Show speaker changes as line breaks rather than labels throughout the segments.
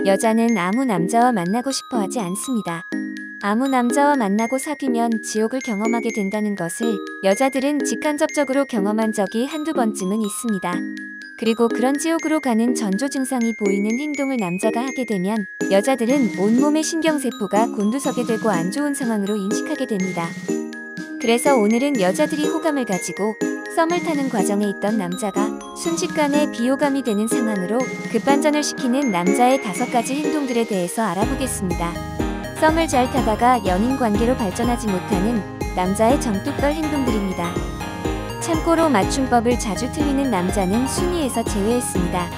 여자는 아무 남자와 만나고 싶어 하지 않습니다. 아무 남자와 만나고 사귀면 지옥을 경험하게 된다는 것을 여자들은 직간접적으로 경험한 적이 한두 번쯤은 있습니다. 그리고 그런 지옥으로 가는 전조 증상이 보이는 행동을 남자가 하게 되면 여자들은 온몸의 신경세포가 곤두서게 되고 안 좋은 상황으로 인식하게 됩니다. 그래서 오늘은 여자들이 호감을 가지고 썸을 타는 과정에 있던 남자가 순식간에 비호감이 되는 상황으로 급반전을 시키는 남자의 5가지 행동들에 대해서 알아보겠습니다. 썸을 잘 타다가 연인 관계로 발전하지 못하는 남자의 정뚝떨 행동들입니다. 참고로 맞춤법을 자주 틀리는 남자는 순위에서 제외했습니다.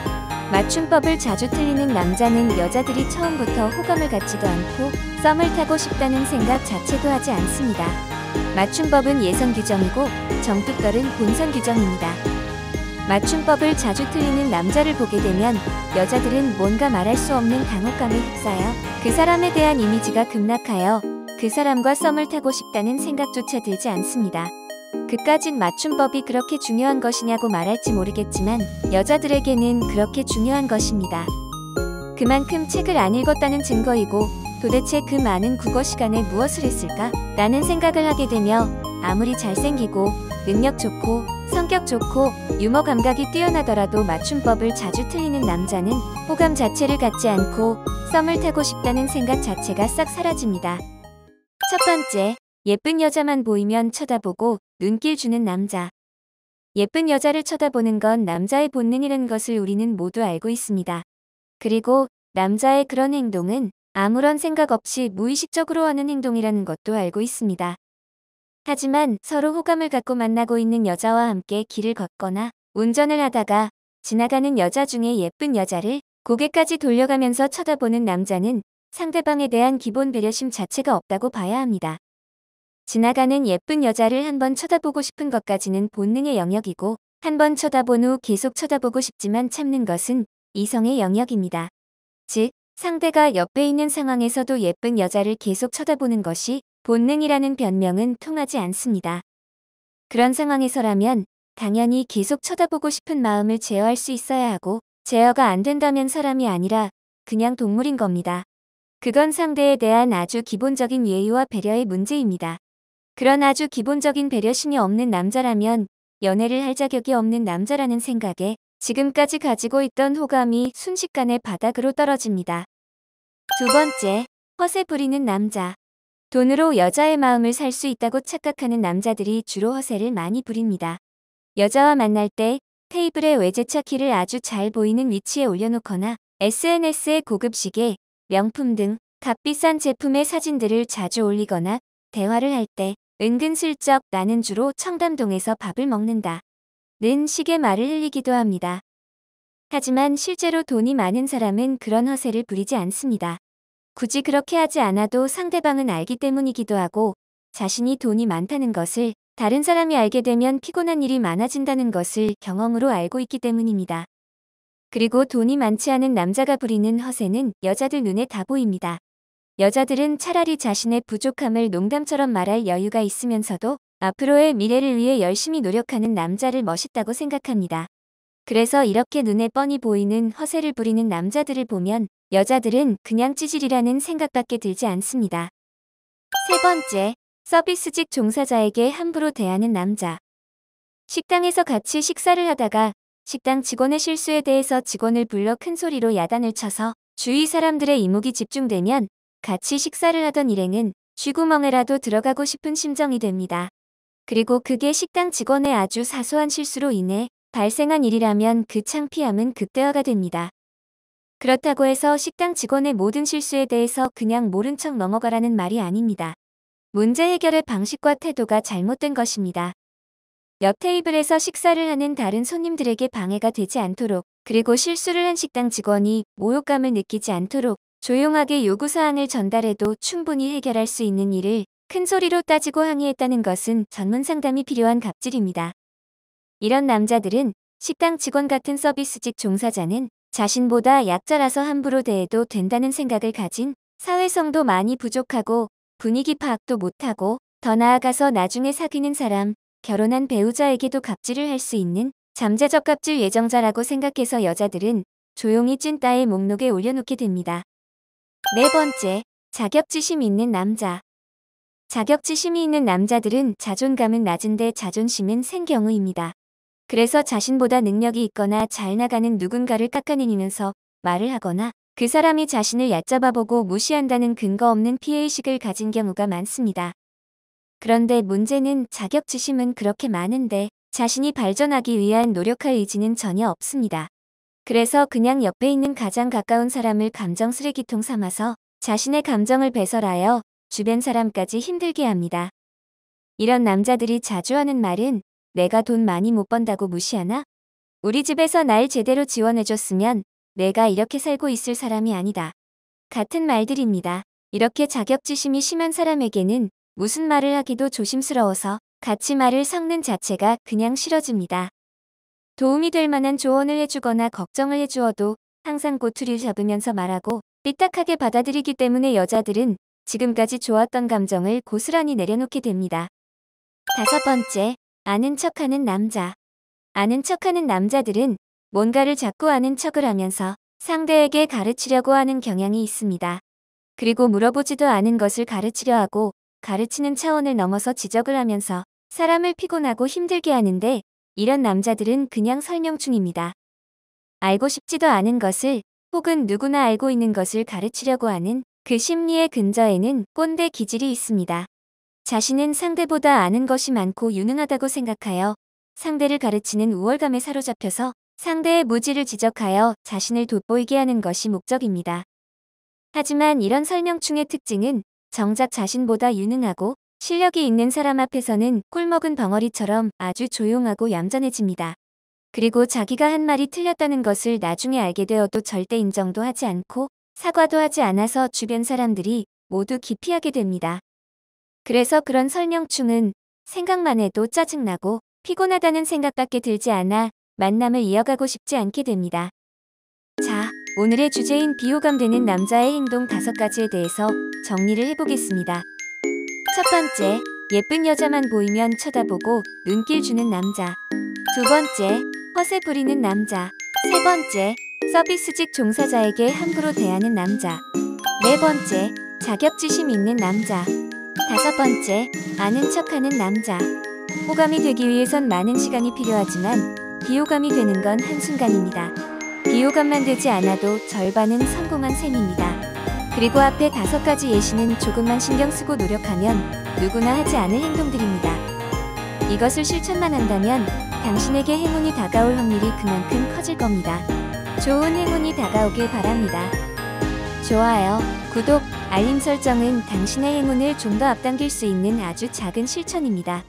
맞춤법을 자주 틀리는 남자는 여자들이 처음부터 호감을 갖지도 않고 썸을 타고 싶다는 생각 자체도 하지 않습니다. 맞춤법은 예선 규정이고 정뚝떨은 본선 규정입니다. 맞춤법을 자주 틀리는 남자를 보게 되면 여자들은 뭔가 말할 수 없는 당혹감에 휩싸여 그 사람에 대한 이미지가 급락하여 그 사람과 썸을 타고 싶다는 생각조차 들지 않습니다. 그까짓 맞춤법이 그렇게 중요한 것이냐고 말할지 모르겠지만 여자들에게는 그렇게 중요한 것입니다. 그만큼 책을 안 읽었다는 증거이고 도대체 그 많은 국어 시간에 무엇을 했을까? 라는 생각을 하게 되며 아무리 잘생기고 능력 좋고 성격 좋고 유머 감각이 뛰어나더라도 맞춤법을 자주 틀리는 남자는 호감 자체를 갖지 않고 썸을 타고 싶다는 생각 자체가 싹 사라집니다. 첫 번째, 예쁜 여자만 보이면 쳐다보고 눈길 주는 남자. 예쁜 여자를 쳐다보는 건 남자의 본능이라는 것을 우리는 모두 알고 있습니다. 그리고 남자의 그런 행동은 아무런 생각 없이 무의식적으로 하는 행동이라는 것도 알고 있습니다. 하지만 서로 호감을 갖고 만나고 있는 여자와 함께 길을 걷거나 운전을 하다가 지나가는 여자 중에 예쁜 여자를 고개까지 돌려가면서 쳐다보는 남자는 상대방에 대한 기본 배려심 자체가 없다고 봐야 합니다. 지나가는 예쁜 여자를 한번 쳐다보고 싶은 것까지는 본능의 영역이고 한번 쳐다본 후 계속 쳐다보고 싶지만 참는 것은 이성의 영역입니다. 즉, 상대가 옆에 있는 상황에서도 예쁜 여자를 계속 쳐다보는 것이 본능이라는 변명은 통하지 않습니다. 그런 상황에서라면 당연히 계속 쳐다보고 싶은 마음을 제어할 수 있어야 하고 제어가 안 된다면 사람이 아니라 그냥 동물인 겁니다. 그건 상대에 대한 아주 기본적인 예의와 배려의 문제입니다. 그런 아주 기본적인 배려심이 없는 남자라면 연애를 할 자격이 없는 남자라는 생각에 지금까지 가지고 있던 호감이 순식간에 바닥으로 떨어집니다. 두 번째, 허세 부리는 남자. 돈으로 여자의 마음을 살 수 있다고 착각하는 남자들이 주로 허세를 많이 부립니다. 여자와 만날 때 테이블에 외제차 키를 아주 잘 보이는 위치에 올려놓거나 SNS에 고급 시계, 명품 등 값비싼 제품의 사진들을 자주 올리거나 대화를 할 때 은근슬쩍 나는 주로 청담동에서 밥을 먹는다 는 식의 말을 흘리기도 합니다. 하지만 실제로 돈이 많은 사람은 그런 허세를 부리지 않습니다. 굳이 그렇게 하지 않아도 상대방은 알기 때문이기도 하고 자신이 돈이 많다는 것을 다른 사람이 알게 되면 피곤한 일이 많아진다는 것을 경험으로 알고 있기 때문입니다. 그리고 돈이 많지 않은 남자가 부리는 허세는 여자들 눈에 다 보입니다. 여자들은 차라리 자신의 부족함을 농담처럼 말할 여유가 있으면서도 앞으로의 미래를 위해 열심히 노력하는 남자를 멋있다고 생각합니다. 그래서 이렇게 눈에 뻔히 보이는 허세를 부리는 남자들을 보면 여자들은 그냥 찌질이라는 생각밖에 들지 않습니다. 세 번째, 서비스직 종사자에게 함부로 대하는 남자. 식당에서 같이 식사를 하다가 식당 직원의 실수에 대해서 직원을 불러 큰 소리로 야단을 쳐서 주위 사람들의 이목이 집중되면 같이 식사를 하던 일행은 쥐구멍에라도 들어가고 싶은 심정이 됩니다. 그리고 그게 식당 직원의 아주 사소한 실수로 인해 발생한 일이라면 그 창피함은 극대화가 됩니다. 그렇다고 해서 식당 직원의 모든 실수에 대해서 그냥 모른 척 넘어가라는 말이 아닙니다. 문제 해결의 방식과 태도가 잘못된 것입니다. 옆 테이블에서 식사를 하는 다른 손님들에게 방해가 되지 않도록 그리고 실수를 한 식당 직원이 모욕감을 느끼지 않도록 조용하게 요구사항을 전달해도 충분히 해결할 수 있는 일을 큰 소리로 따지고 항의했다는 것은 전문 상담이 필요한 갑질입니다. 이런 남자들은 식당 직원 같은 서비스직 종사자는 자신보다 약자라서 함부로 대해도 된다는 생각을 가진 사회성도 많이 부족하고 분위기 파악도 못하고 더 나아가서 나중에 사귀는 사람, 결혼한 배우자에게도 갑질을 할 수 있는 잠재적 갑질 예정자라고 생각해서 여자들은 조용히 찐따의 목록에 올려놓게 됩니다. 네 번째, 자격지심 있는 남자. 자격지심이 있는 남자들은 자존감은 낮은데 자존심은 센 경우입니다. 그래서 자신보다 능력이 있거나 잘 나가는 누군가를 깎아내리면서 말을 하거나 그 사람이 자신을 얕잡아보고 무시한다는 근거 없는 피해의식을 가진 경우가 많습니다. 그런데 문제는 자격지심은 그렇게 많은데 자신이 발전하기 위한 노력할 의지는 전혀 없습니다. 그래서 그냥 옆에 있는 가장 가까운 사람을 감정 쓰레기통 삼아서 자신의 감정을 배설하여 주변 사람까지 힘들게 합니다. 이런 남자들이 자주 하는 말은 내가 돈 많이 못 번다고 무시하나? 우리 집에서 날 제대로 지원해줬으면 내가 이렇게 살고 있을 사람이 아니다. 같은 말들입니다. 이렇게 자격지심이 심한 사람에게는 무슨 말을 하기도 조심스러워서 같이 말을 섞는 자체가 그냥 싫어집니다. 도움이 될 만한 조언을 해주거나 걱정을 해주어도 항상 꼬투리를 잡으면서 말하고 삐딱하게 받아들이기 때문에 여자들은 지금까지 좋았던 감정을 고스란히 내려놓게 됩니다. 다섯 번째, 아는 척하는 남자. 아는 척하는 남자들은 뭔가를 자꾸 아는 척을 하면서 상대에게 가르치려고 하는 경향이 있습니다. 그리고 물어보지도 않은 것을 가르치려 하고 가르치는 차원을 넘어서 지적을 하면서 사람을 피곤하고 힘들게 하는데 이런 남자들은 그냥 설명충입니다. 알고 싶지도 않은 것을 혹은 누구나 알고 있는 것을 가르치려고 하는 그 심리의 근저에는 꼰대 기질이 있습니다. 자신은 상대보다 아는 것이 많고 유능하다고 생각하여 상대를 가르치는 우월감에 사로잡혀서 상대의 무지를 지적하여 자신을 돋보이게 하는 것이 목적입니다. 하지만 이런 설명충의 특징은 정작 자신보다 유능하고 실력이 있는 사람 앞에서는 꿀먹은 벙어리처럼 아주 조용하고 얌전해집니다. 그리고 자기가 한 말이 틀렸다는 것을 나중에 알게 되어도 절대 인정도 하지 않고 사과도 하지 않아서 주변 사람들이 모두 기피하게 됩니다. 그래서 그런 설명충은 생각만 해도 짜증나고 피곤하다는 생각밖에 들지 않아 만남을 이어가고 싶지 않게 됩니다. 자, 오늘의 주제인 비호감되는 남자의 행동 5가지에 대해서 정리를 해보겠습니다. 첫 번째, 예쁜 여자만 보이면 쳐다보고 눈길 주는 남자. 두 번째, 허세 부리는 남자. 세 번째, 서비스직 종사자에게 함부로 대하는 남자. 네 번째, 자격지심 있는 남자. 다섯 번째, 아는 척하는 남자. 호감이 되기 위해선 많은 시간이 필요하지만 비호감이 되는 건 한순간입니다. 비호감만 되지 않아도 절반은 성공한 셈입니다. 그리고 앞에 5가지 예시는 조금만 신경 쓰고 노력하면 누구나 하지 않을 행동들입니다. 이것을 실천만 한다면 당신에게 행운이 다가올 확률이 그만큼 커질 겁니다. 좋은 행운이 다가오길 바랍니다. 좋아요, 구독, 알림 설정은 당신의 행운을 좀 더 앞당길 수 있는 아주 작은 실천입니다.